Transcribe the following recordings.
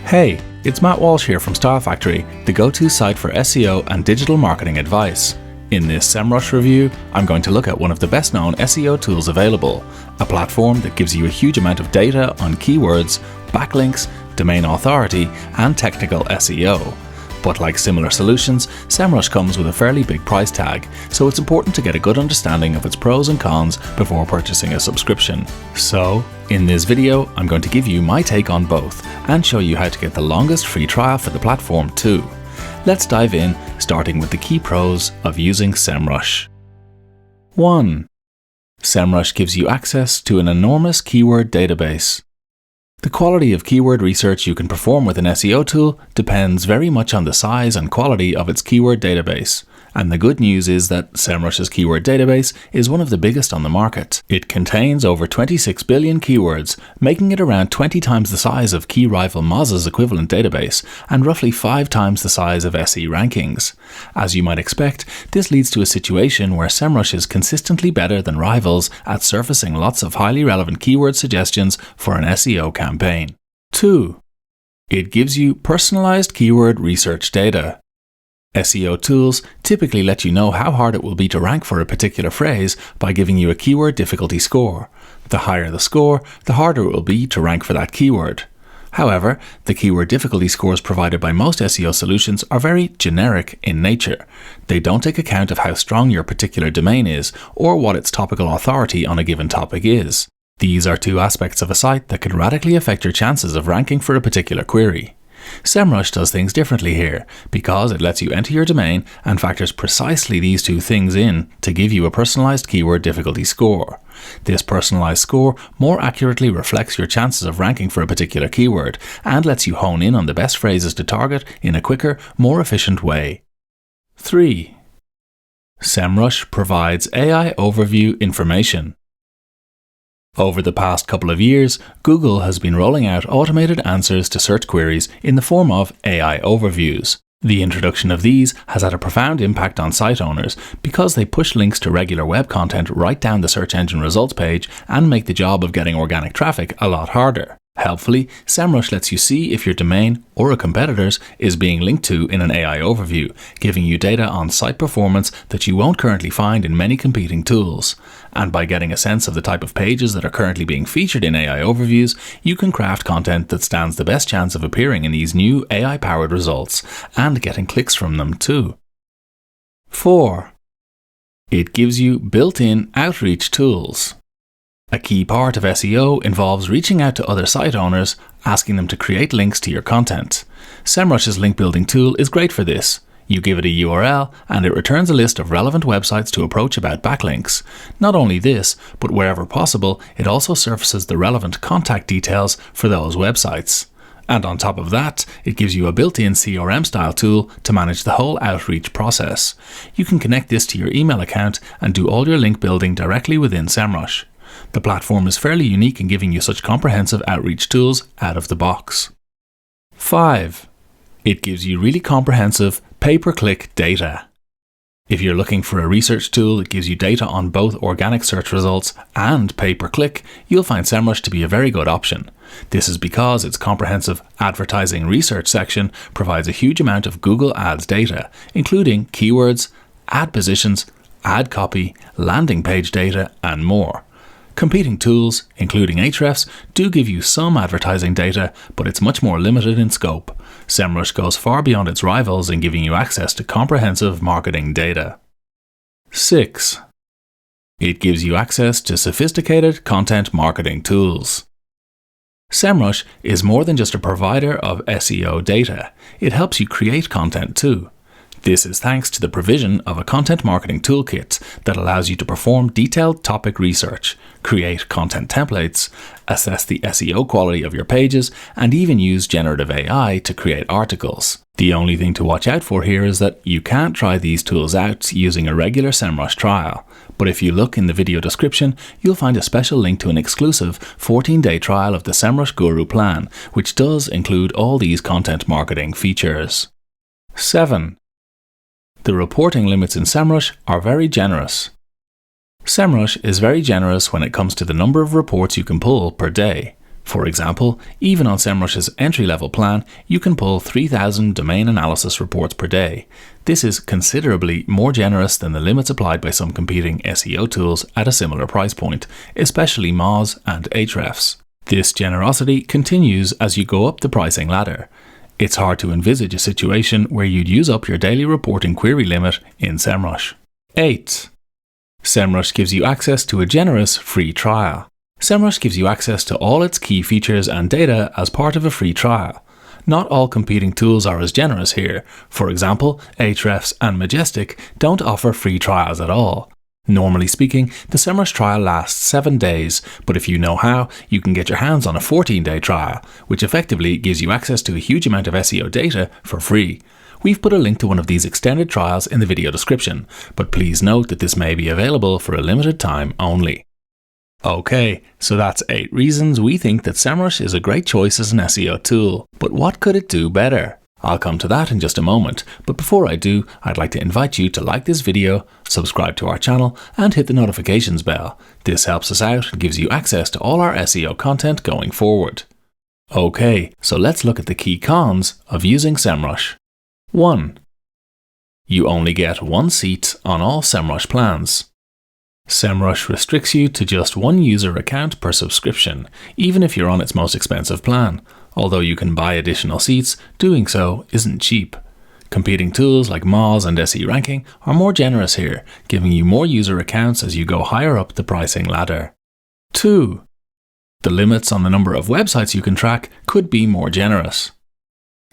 Hey, it's Matt Walsh here from Style Factory, the go-to site for SEO and digital marketing advice. In this Semrush review, I'm going to look at one of the best-known SEO tools available, a platform that gives you a huge amount of data on keywords, backlinks, domain authority, and technical SEO. But like similar solutions, Semrush comes with a fairly big price tag, so it's important to get a good understanding of its pros and cons before purchasing a subscription. So, in this video, I'm going to give you my take on both and show you how to get the longest free trial for the platform too. Let's dive in, starting with the key pros of using Semrush. 1. Semrush gives you access to an enormous keyword database. The quality of keyword research you can perform with an SEO tool depends very much on the size and quality of its keyword database. And the good news is that Semrush's keyword database is one of the biggest on the market. It contains over 26 billion keywords, making it around 20 times the size of key rival Moz's equivalent database, and roughly 5 times the size of SE rankings. As you might expect, this leads to a situation where Semrush is consistently better than rivals at surfacing lots of highly relevant keyword suggestions for an SEO campaign. 2. It gives you personalized keyword research data. SEO tools typically let you know how hard it will be to rank for a particular phrase by giving you a keyword difficulty score. The higher the score, the harder it will be to rank for that keyword. However, the keyword difficulty scores provided by most SEO solutions are very generic in nature. They don't take account of how strong your particular domain is or what its topical authority on a given topic is. These are two aspects of a site that can radically affect your chances of ranking for a particular query. Semrush does things differently here because it lets you enter your domain and factors precisely these two things in to give you a personalized keyword difficulty score. This personalized score more accurately reflects your chances of ranking for a particular keyword and lets you hone in on the best phrases to target in a quicker, more efficient way. 3. Semrush provides AI overview information. Over the past couple of years, Google has been rolling out automated answers to search queries in the form of AI overviews. The introduction of these has had a profound impact on site owners because they push links to regular web content right down the search engine results page and make the job of getting organic traffic a lot harder. Helpfully, Semrush lets you see if your domain or a competitor's is being linked to in an AI overview, giving you data on site performance that you won't currently find in many competing tools. And by getting a sense of the type of pages that are currently being featured in AI overviews, you can craft content that stands the best chance of appearing in these new AI-powered results and getting clicks from them too. 4. It gives you built-in outreach tools. A key part of SEO involves reaching out to other site owners, asking them to create links to your content. Semrush's link building tool is great for this. You give it a URL and it returns a list of relevant websites to approach about backlinks. Not only this, but wherever possible, it also surfaces the relevant contact details for those websites. And on top of that, it gives you a built-in CRM style tool to manage the whole outreach process. You can connect this to your email account and do all your link building directly within Semrush. The platform is fairly unique in giving you such comprehensive outreach tools out of the box. 5. It gives you really comprehensive pay-per-click data. If you're looking for a research tool that gives you data on both organic search results and pay-per-click, you'll find Semrush to be a very good option. This is because its comprehensive advertising research section provides a huge amount of Google Ads data, including keywords, ad positions, ad copy, landing page data, and more. Competing tools, including Ahrefs, do give you some advertising data, but it's much more limited in scope. Semrush goes far beyond its rivals in giving you access to comprehensive marketing data. 6. It gives you access to sophisticated content marketing tools. Semrush is more than just a provider of SEO data. It helps you create content too. This is thanks to the provision of a content marketing toolkit that allows you to perform detailed topic research, create content templates, assess the SEO quality of your pages, and even use generative AI to create articles. The only thing to watch out for here is that you can't try these tools out using a regular Semrush trial. But if you look in the video description, you'll find a special link to an exclusive 14-day trial of the Semrush Guru plan, which does include all these content marketing features. 7. The reporting limits in Semrush are very generous. Semrush is very generous when it comes to the number of reports you can pull per day. For example, even on Semrush's entry-level plan, you can pull 3,000 domain analysis reports per day. This is considerably more generous than the limits applied by some competing SEO tools at a similar price point, especially Moz and Ahrefs. This generosity continues as you go up the pricing ladder. It's hard to envisage a situation where you'd use up your daily reporting query limit in Semrush. 8. Semrush gives you access to a generous free trial. Semrush gives you access to all its key features and data as part of a free trial. Not all competing tools are as generous here. For example, Ahrefs and Majestic don't offer free trials at all. Normally speaking, the Semrush trial lasts 7 days, but if you know how, you can get your hands on a 14-day trial, which effectively gives you access to a huge amount of SEO data for free. We've put a link to one of these extended trials in the video description, but please note that this may be available for a limited time only. Okay, so that's 8 reasons we think that Semrush is a great choice as an SEO tool. But what could it do better? I'll come to that in just a moment, but before I do, I'd like to invite you to like this video, subscribe to our channel, and hit the notifications bell. This helps us out and gives you access to all our SEO content going forward. Okay, so let's look at the key cons of using Semrush. 1. You only get 1 seat on all Semrush plans. Semrush restricts you to just 1 user account per subscription, even if you're on its most expensive plan. Although you can buy additional seats, doing so isn't cheap. Competing tools like Moz and SE Ranking are more generous here, giving you more user accounts as you go higher up the pricing ladder. 2. The limits on the number of websites you can track could be more generous.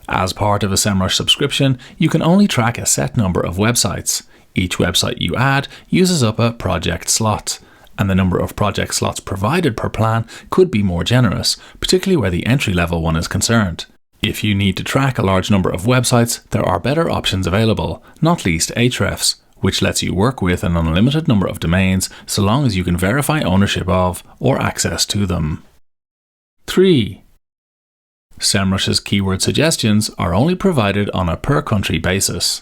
As part of a Semrush subscription, you can only track a set number of websites. Each website you add uses up a project slot, and the number of project slots provided per plan could be more generous, particularly where the entry-level one is concerned. If you need to track a large number of websites, there are better options available, not least Ahrefs, which lets you work with an unlimited number of domains so long as you can verify ownership of or access to them. 3. Semrush's keyword suggestions are only provided on a per-country basis.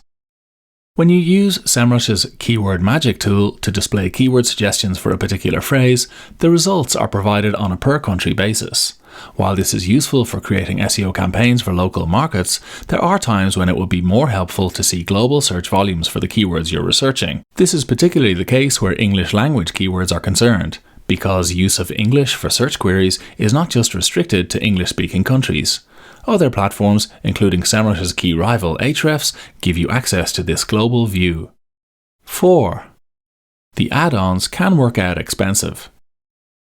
When you use Semrush's Keyword Magic tool to display keyword suggestions for a particular phrase, the results are provided on a per-country basis. While this is useful for creating SEO campaigns for local markets, there are times when it would be more helpful to see global search volumes for the keywords you're researching. This is particularly the case where English language keywords are concerned, because use of English for search queries is not just restricted to English-speaking countries. Other platforms, including Semrush's key rival Ahrefs, give you access to this global view. 4. The add-ons can work out expensive.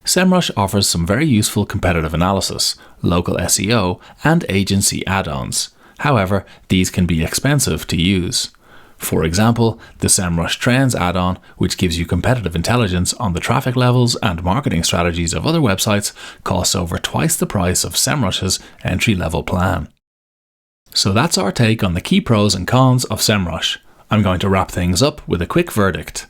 Semrush offers some very useful competitive analysis, local SEO, and agency add-ons. However, these can be expensive to use. For example, the Semrush Trends add-on, which gives you competitive intelligence on the traffic levels and marketing strategies of other websites, costs over twice the price of Semrush's entry-level plan. So that's our take on the key pros and cons of Semrush. I'm going to wrap things up with a quick verdict.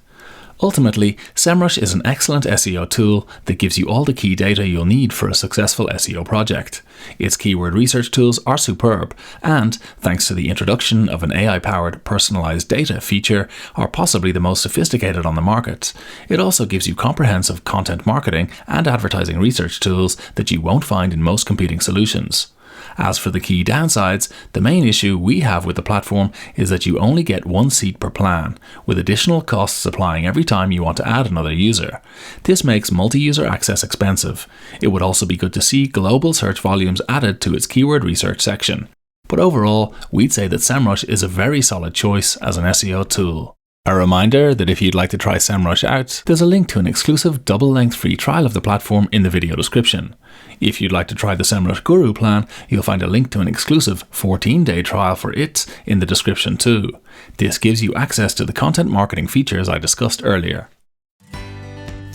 Ultimately, Semrush is an excellent SEO tool that gives you all the key data you'll need for a successful SEO project. Its keyword research tools are superb and, thanks to the introduction of an AI-powered personalized data feature, are possibly the most sophisticated on the market. It also gives you comprehensive content marketing and advertising research tools that you won't find in most competing solutions. As for the key downsides, the main issue we have with the platform is that you only get 1 seat per plan, with additional costs applying every time you want to add another user. This makes multi-user access expensive. It would also be good to see global search volumes added to its keyword research section. But overall, we'd say that Semrush is a very solid choice as an SEO tool. A reminder that if you'd like to try Semrush out, there's a link to an exclusive double-length free trial of the platform in the video description. If you'd like to try the Semrush Guru plan, you'll find a link to an exclusive 14-day trial for it in the description too. This gives you access to the content marketing features I discussed earlier.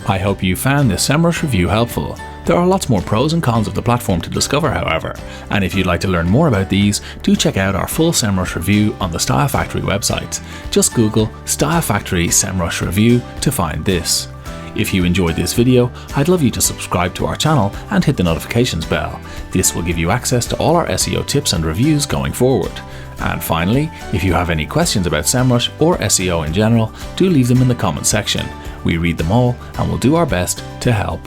I hope you found this Semrush review helpful. There are lots more pros and cons of the platform to discover, however, and if you'd like to learn more about these, do check out our full Semrush review on the Style Factory website. Just Google Style Factory Semrush review to find this. If you enjoyed this video, I'd love you to subscribe to our channel and hit the notifications bell. This will give you access to all our SEO tips and reviews going forward. And finally, if you have any questions about Semrush or SEO in general, do leave them in the comment section. We read them all and will do our best to help.